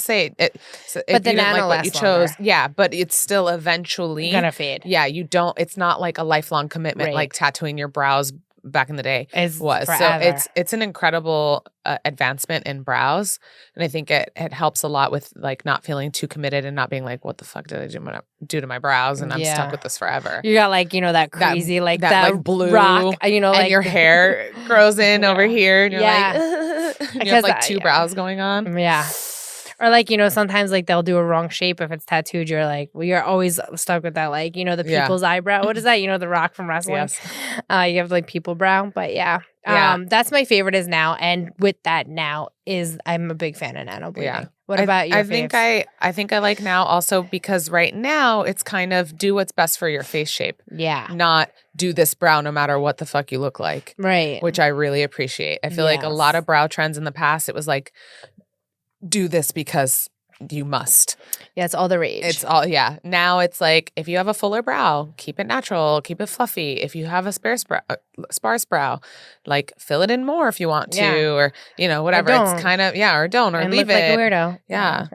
but the nano like what you chose. Longer. Yeah, but it's still eventually gonna fade. Yeah, it's not like a lifelong commitment like tattooing your brows back in the day was. Forever. So it's an incredible advancement in brows. And I think it helps a lot with like not feeling too committed and not being like, what the fuck did I do to my brows? And I'm stuck with this forever. You got like, that crazy, that blue rock, and your hair grows in over here. And you're like, You have like two brows going on. Yeah. Or like, you know, sometimes like they'll do a wrong shape if it's tattooed. You're like, well, you're always stuck with that, like, you know, the people's eyebrow. What is that? You know, the Rock from wrestling. Yes. You have like people brow, but yeah. That's my favorite is now, and with that now is I'm a big fan of nano bleeding. Yeah. What about your faves? I think I like now also because right now it's kind of do what's best for your face shape. Yeah. Not do this brow no matter what the fuck you look like. Right. Which I really appreciate. I feel like a lot of brow trends in the past, it was like, do this because you must. Yeah, it's all the rage. It's all, Now it's like, if you have a fuller brow, keep it natural, keep it fluffy. If you have a sparse brow, like fill it in more if you want to, or, you know, whatever. It's kind of, or don't, or and leave look it. Like a weirdo. Yeah.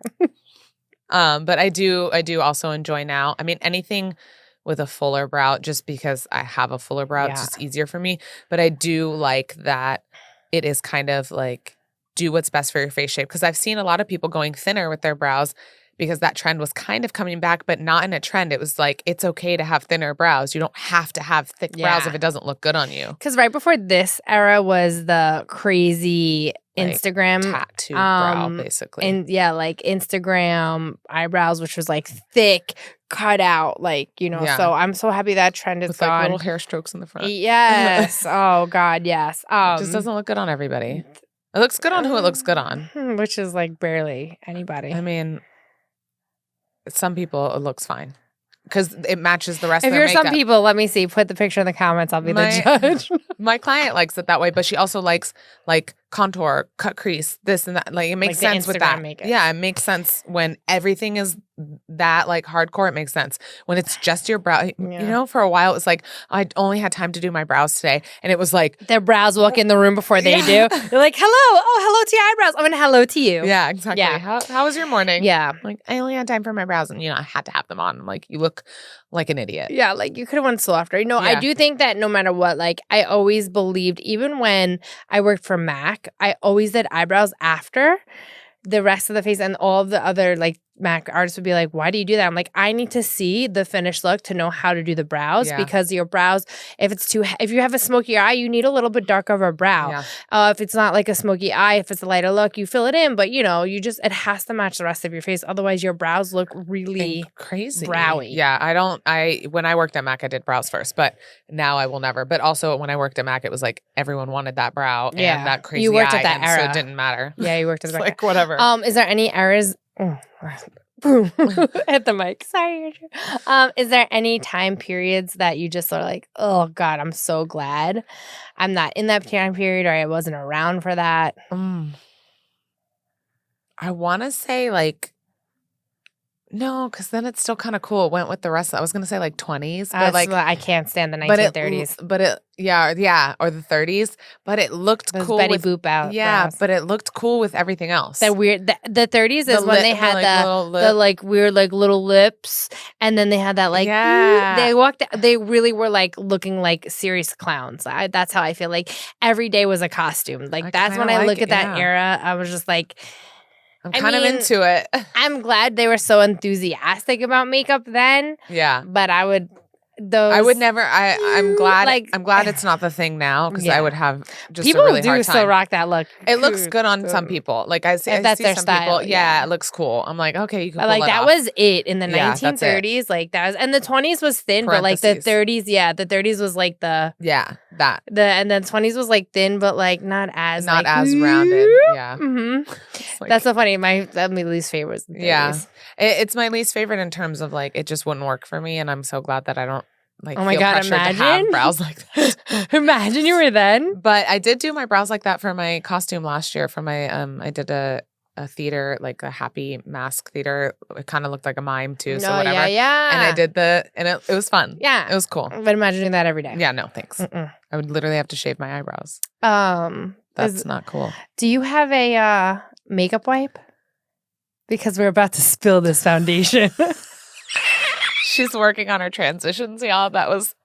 But I do also enjoy now. I mean, anything with a fuller brow, just because I have a fuller brow, it's just easier for me. But I do like that it is kind of like, do what's best for your face shape. Because I've seen a lot of people going thinner with their brows because that trend was kind of coming back, but not in a trend. It was like, it's okay to have thinner brows. You don't have to have thick brows if it doesn't look good on you. Because right before this era was the crazy Instagram tattoo brow, basically. And like Instagram eyebrows, which was like thick, cut out, like, you know. So I'm so happy that trend is with gone. Like little hair strokes in the front. Yes. Oh God, yes. It just doesn't look good on everybody. It looks good on who it looks good on. Which is like barely anybody. I mean, some people it looks fine. Because it matches the rest of their makeup. If you're some people, let me see. Put the picture in the comments. I'll be the judge. My client likes it that way, but she also likes like contour, cut crease, this and that. Like it makes sense with that. Makeup. Yeah, it makes sense when everything is that like hardcore. It makes sense when it's just your brow. You know, for a while it was like I only had time to do my brows today, and it was like their brows walk in the room before they do. They're like, "Hello, hello to your eyebrows. I'm gonna hello to you." Yeah, exactly. Yeah. How was your morning? Yeah, like I only had time for my brows, and I had to have them on. I'm like, you look like an idiot. Yeah, like you could have went softer. You know, I do think that no matter what, like I always believed, even when I worked for Mac, I always did eyebrows after the rest of the face, and all of the other like Mac artists would be like, why do you do that? I'm like, I need to see the finished look to know how to do the brows because your brows, if you have a smoky eye, you need a little bit darker of a brow. If it's not like a smoky eye, if it's a lighter look, you fill it in, but it has to match the rest of your face. Otherwise your brows look really crazy browy. Yeah. When I worked at Mac, I did brows first, but now I will never. But also when I worked at Mac, it was like everyone wanted that brow and that crazy you worked eye, at that era. So it didn't matter. Yeah, you worked at that era. Like whatever. Is there any errors? Boom. Hit the mic. Sorry. Is there any time periods that you just are like, oh God, I'm so glad I'm not in that time period or I wasn't around for that? I want to say like, no, because then it's still kind of cool. It went with the rest. I was going to say like 20s. But like I can't stand the 1930s. Or the 30s. But it looked cool. Betty Boop out. Yeah, but it looked cool with everything else. That weird. The 30s is when they had the like weird like little lips, and then they had that like they walked. They really were like looking like serious clowns. That's how I feel. Like every day was a costume. Like that's when I look at that era. I was just like. I'm kind of into it. I'm glad they were so enthusiastic about makeup then. Yeah. But I would never. I'm glad. Like, I'm glad it's not the thing now because I would have just people a really hard time. People do still rock that look. It looks good on some people. Like I see that's their some style. People. Yeah, it looks cool. I'm like, okay, you can. But like that off. was it in the 1930s. Like that was, and the 20s was thin, but like the 30s, the 30s was like the and then 20s was like thin, but like not as rounded. Yeah, like, that's so funny. That's my least favorite was the 30s. Yeah, it's my least favorite in terms of like it just wouldn't work for me, and I'm so glad that I don't. Like, oh my God, imagine to have brows like that. Imagine you were then. But I did do my brows like that for my costume last year. For my I did a theater, like a happy mask theater. It kind of looked like a mime too. So whatever. Yeah. And I did and it was fun. Yeah. It was cool. But imagine doing that every day. Yeah, no, thanks. I would literally have to shave my eyebrows. That's not cool. Do you have a makeup wipe? Because we're about to spill this foundation. She's working on her transitions, y'all. That was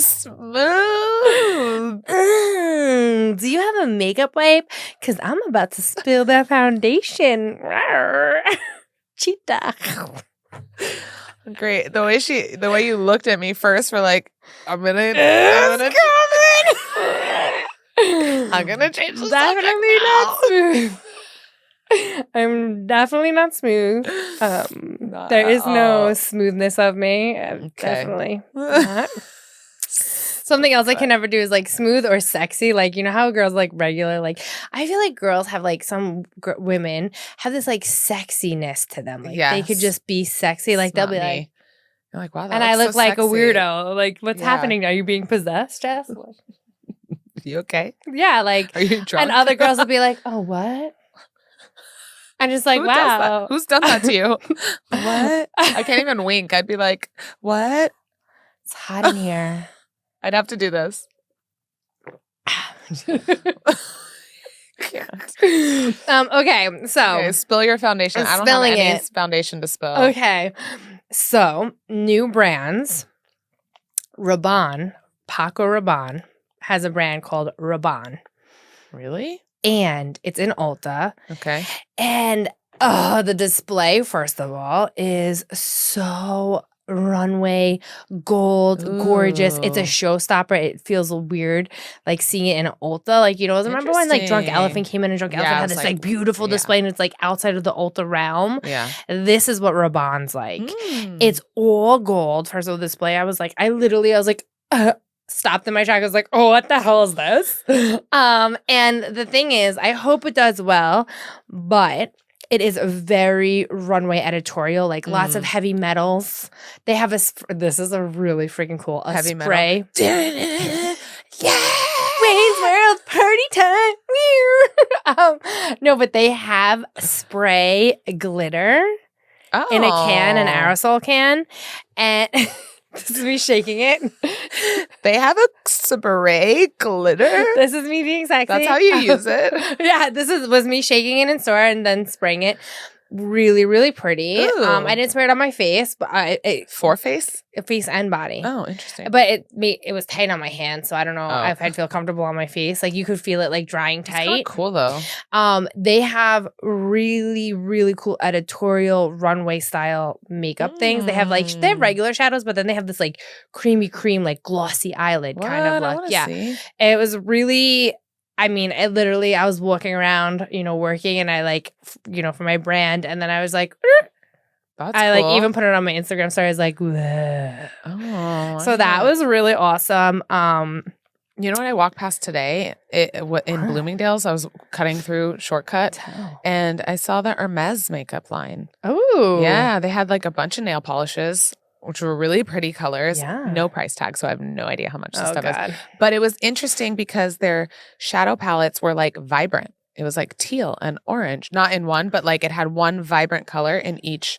smooth. Do you have a makeup wipe? Because I'm about to spill that foundation. Cheetah. Great. The way you looked at me first for like a minute. I'm gonna change the definitely not smooth. I'm definitely not smooth. There is no smoothness of me. Definitely not. Something else I can never do is like smooth or sexy. Like, you know how girls like regular, like, I feel like girls have like some women have this like sexiness to them. Like they could just be sexy. Like they'll be like, you're like, wow, that and I look so like sexy. A weirdo. Like, what's happening? Are you being possessed, Jess? You okay? Yeah, like, are you drunk? And other girls will be like, oh, what? I'm just like, wow. Who's done that to you? What? I can't even wink. I'd be like, what? It's hot in here. I'd have to do this. Okay, so spill your foundation. I don't have any foundation to spill. Okay, so new brands. Paco Rabanne has a brand called Rabanne. Really? And it's in Ulta. Okay. And the display, first of all, is so runway gold, gorgeous. It's a showstopper. It feels weird, like seeing it in Ulta. Like, you know, remember when like Drunk Elephant came in and Drunk Elephant had this like beautiful display and it's like outside of the Ulta realm? Yeah. This is what Rabanne's like. It's all gold. First of all, display, I was like, stopped in my track. I was like, oh, what the hell is this? And the thing is, I hope it does well, but it is a very runway editorial, like lots of heavy metals. They have this is a really freaking cool heavy spray. Metal. Yeah! Wayne's World party time! No, but they have spray glitter in a can, an aerosol can, and... This is me shaking it. They have a spray glitter? This is me being sexy. That's how you use it? Yeah, was me shaking it in store and then spraying it. Really, really pretty. I didn't spray it on my face, but for face? Face and body. Oh, interesting. But it was tight on my hand, so I don't know if I'd feel comfortable on my face. Like you could feel it like drying tight. It's cool though. They have really, really cool editorial runway style makeup things. They have regular shadows, but then they have this like creamy cream, like glossy eyelid kind of look. See. It was really. I mean, I was walking around, you know, working, and I like, you know, for my brand, and then I was like, that's I cool. like even put it on my Instagram story. I was like, so that was really awesome. You know what I walked past today in Bloomingdale's? I was cutting through Shortcut, and I saw the Hermes makeup line. Oh, yeah, they had like a bunch of nail polishes, which were really pretty colors. Yeah. No price tag, so I have no idea how much this stuff is. But it was interesting because their shadow palettes were like vibrant. It was like teal and orange, not in one, but like it had one vibrant color in each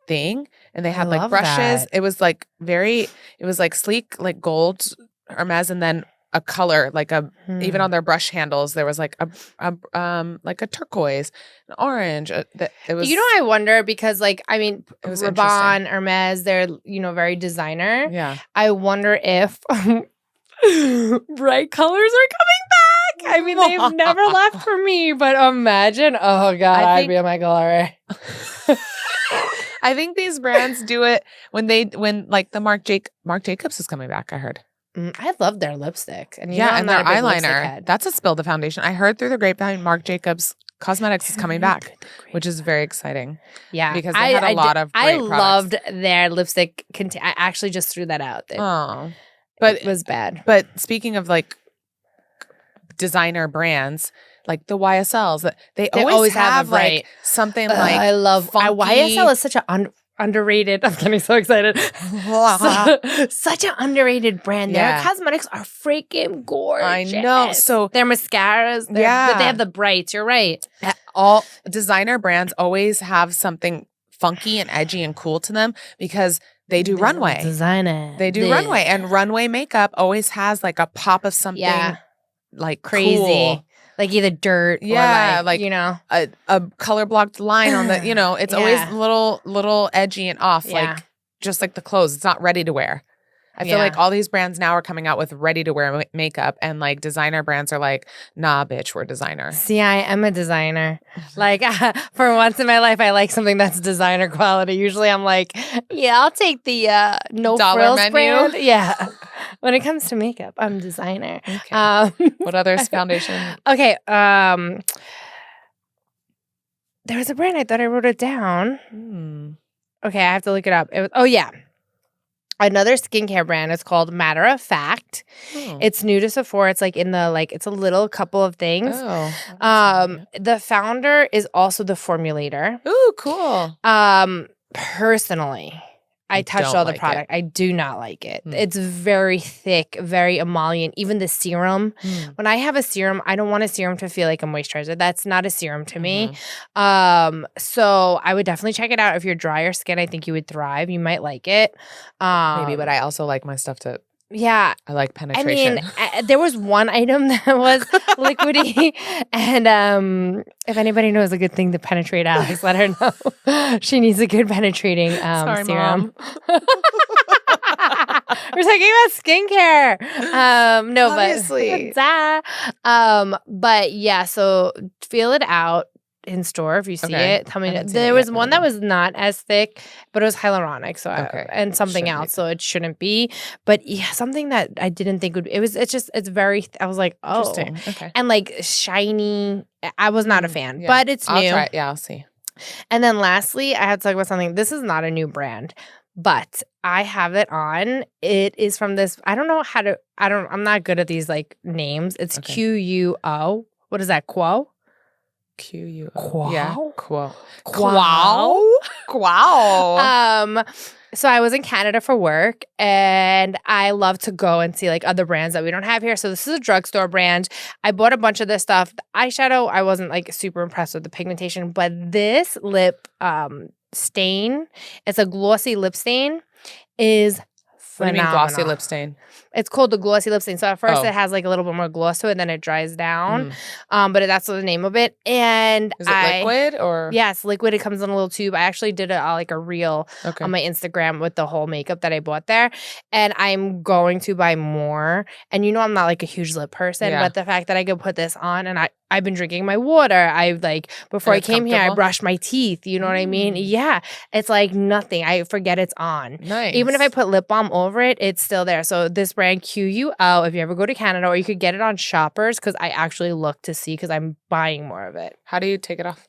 thing. And they had like brushes. It was like it was like sleek, like gold Hermes, and then a color, like even on their brush handles, there was like a turquoise, an orange. It was, you know, I wonder because like, I mean, Rabanne, Hermes, they're, you know, very designer. Yeah. I wonder if bright colors are coming back. I mean, they've never left for me, but imagine, oh God, I'd be in my glory. I think these brands do it when like the Marc Jacobs is coming back, I heard. I love their lipstick. And and their eyeliner. That's a spill the foundation. I heard through the grapevine Marc Jacobs Cosmetics is coming back, which is very exciting. Yeah. Because they had a lot of great products. Loved their lipstick. I actually just threw that out. But it was bad. But speaking of like designer brands, like the YSLs, they always have like something like I love funky. YSL is such an underrated. I'm getting so excited. Such an underrated brand. Their cosmetics are freaking gorgeous. I know. So their mascaras, they have the brights. You're right. All designer brands always have something funky and edgy and cool to them because they do runway. They do runway, and runway makeup always has like a pop of something like crazy. Cool. Like either dirt or like you know, a color blocked line on the, you know, it's always little edgy and off, like just like the clothes. It's not ready to wear. I feel like all these brands now are coming out with ready to wear makeup, and like designer brands are like, nah, bitch, we're designer. See, I am a designer. Like for once in my life, I like something that's designer quality. Usually I'm like, yeah, I'll take the no dollar frills menu. brand. Yeah. When it comes to makeup, I'm designer. Okay. What other foundation? Okay. There was a brand. I thought I wrote it down. Okay, I have to look it up. Another skincare brand. It's called Matter of Fact. It's new to Sephora. It's like in the it's a little couple of things. The founder is also the formulator. Ooh, cool. Personally, I touched all the product. I do not like it. It's very thick, very emollient. Even the serum. When I have a serum, I don't want a serum to feel like a moisturizer. That's not a serum to me. So I would definitely check it out. If you're drier skin, I think you would thrive. You might like it. Maybe, but I also like my stuff to... Yeah. I like penetration. I mean, there was one item that was liquidy. And if anybody knows a good thing to penetrate Alix, let her know. She needs a good penetrating Sorry, serum. We're talking about skincare. No, obviously. But yeah, so feel it out in store if you see it. Tell me. There was one that was not as thick, but it was hyaluronic, so and something else, so it shouldn't be. But yeah, something that I didn't think would. It's very. I was like, oh, interesting. Okay, and like shiny. I was not a fan, but it's new. I'll try it. Yeah, I'll see. And then lastly, I had to talk about something. This is not a new brand, but I have it on. It is from this. I don't know how to. I'm not good at these like names. It's QUO. What is that? Quo. QUO. Yeah. Quo. So I was in Canada for work, and I love to go and see like other brands that we don't have here. So this is a drugstore brand. I bought a bunch of this stuff. The eyeshadow, I wasn't like super impressed with the pigmentation, but this lip stain, it's a glossy lip stain, is phenomenal. What do you mean glossy lip stain? It's called the glossy lip stain. So at first it has like a little bit more gloss to it, then it dries down. But that's the name of it. And is it liquid or? Yes, liquid. It comes in a little tube. I actually did like a reel on my Instagram with the whole makeup that I bought there. And I'm going to buy more. And I'm not like a huge lip person, but the fact that I could put this on, and I've been drinking my water. I like before I came here, I brushed my teeth. You know what I mean? Yeah. It's like nothing. I forget it's on. Nice. Even if I put lip balm over it, it's still there. So this brand QUO, if you ever go to Canada, or you could get it on Shoppers, because I actually look to see, because I'm buying more of it. How do you take it off?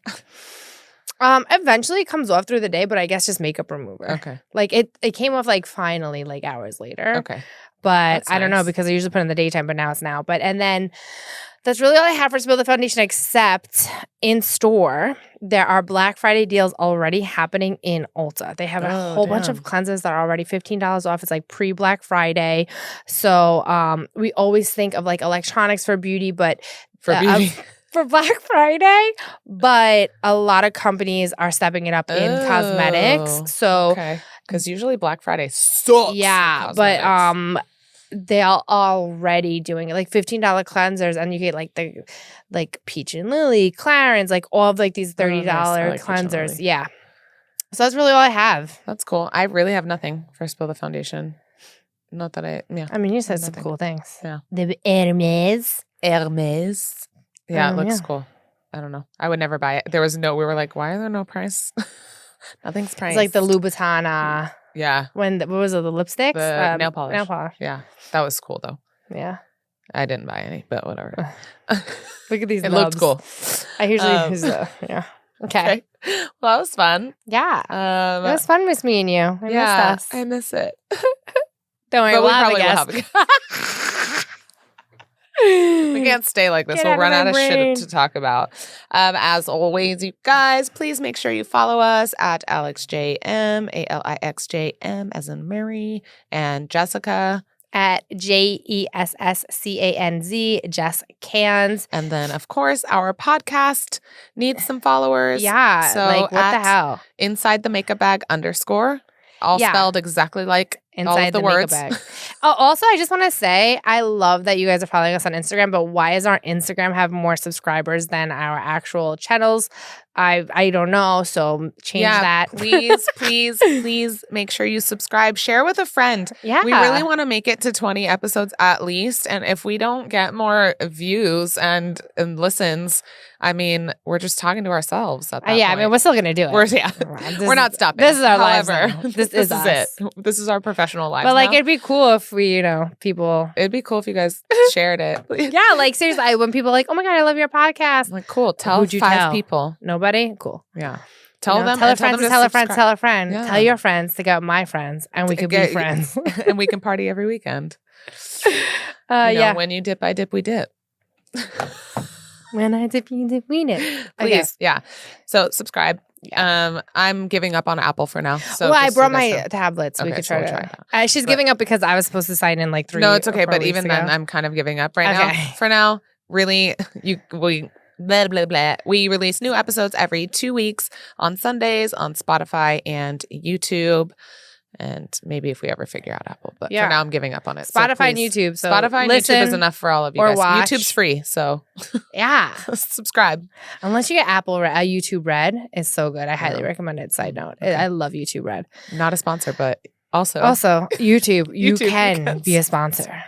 Eventually it comes off through the day, but I guess just makeup remover. Okay. Like it came off like finally like hours later. Okay. But I don't know, because I usually put it in the daytime, but now it's now. And then that's really all I have for Spill the Foundation, except in store, there are Black Friday deals already happening in Ulta. They have a whole bunch of cleansers that are already $15 off. It's like pre-Black Friday. So we always think of like electronics for beauty, but for Black Friday, but a lot of companies are stepping it up in cosmetics. So because usually Black Friday sucks. Yeah, but they are already doing it, like $15 cleansers, and you get like the Peach and Lily, Clarins, like all of like these $30 cleansers. Yeah. So that's really all I have. That's cool. I really have nothing for Spill the Foundation. Not that I mean, you said some cool things. Yeah. The Hermes. Yeah, it looks cool. I don't know. I would never buy it. We were like, why are there no price? Nothing's priced. It's like the Louboutin. Yeah. What was it? The lipsticks? The nail polish. Nail polish. Yeah. That was cool though. Yeah. I didn't buy any, but whatever. Look at these It nubs. looked cool. I usually use yeah. Okay. Well, that was fun. Yeah. It was fun with me and you. I missed us. I miss it. Don't worry, we'll have a guest. We can't stay like this. We'll run out of shit to talk about. As always, you guys, please make sure you follow us at AlixJM, ALIXJM, as in Mary, and Jessica at JESSCANZ, Jess Cans. And then, of course, our podcast needs some followers. Yeah. So like, what the hell? Inside the Makeup Bag _ all spelled exactly like inside all of the words. Bag. Also, I just want to say, I love that you guys are following us on Instagram, but why does our Instagram have more subscribers than our actual channels? I don't know, so change that. please make sure you subscribe. Share with a friend. Yeah. We really want to make it to 20 episodes at least, and if we don't get more views and listens, I mean, we're just talking to ourselves at that point. I mean, we're still going to do it. We're not stopping. This is our lives. This is us. It. This is our profession. professional lives. But like, now. it'd be cool if we, people. It'd be cool if you guys shared it. Yeah, like seriously, when people are like, oh my God, I love your podcast. I'm like, cool. Tell 5 people. Nobody? Cool. Yeah. Tell them. Tell a friend to tell a friend to tell a friend. Yeah. Tell your friends to get my friends, and we could be friends. And we can party every weekend. When you dip, I dip, we dip. When I dip, you dip, we dip. Please, yeah. So subscribe. I'm giving up on Apple for now. So I brought my tablets. We could try that. She's giving up because I was supposed to sign in like 3. No, it's okay. But even then, I'm kind of giving up right now. For now, really, we blah blah blah. We release new episodes every 2 weeks on Sundays on Spotify and YouTube. And maybe if we ever figure out Apple. But for now, I'm giving up on it. Spotify and YouTube. So Spotify and YouTube is enough for all of you guys. Watch. YouTube's free. So yeah. Subscribe. Unless you get YouTube Red. It's so good. I highly recommend it. Side note. Okay. I love YouTube Red. Not a sponsor, but also YouTube. You can be a sponsor.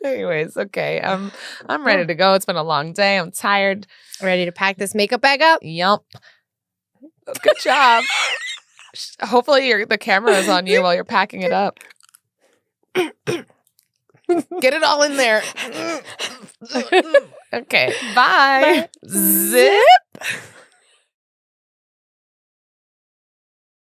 Anyways, okay. I'm ready to go. It's been a long day. I'm tired. Ready to pack this makeup bag up? Yup. Good job. Hopefully the camera is on you while you're packing it up. Get it all in there. Okay. Bye. Zip.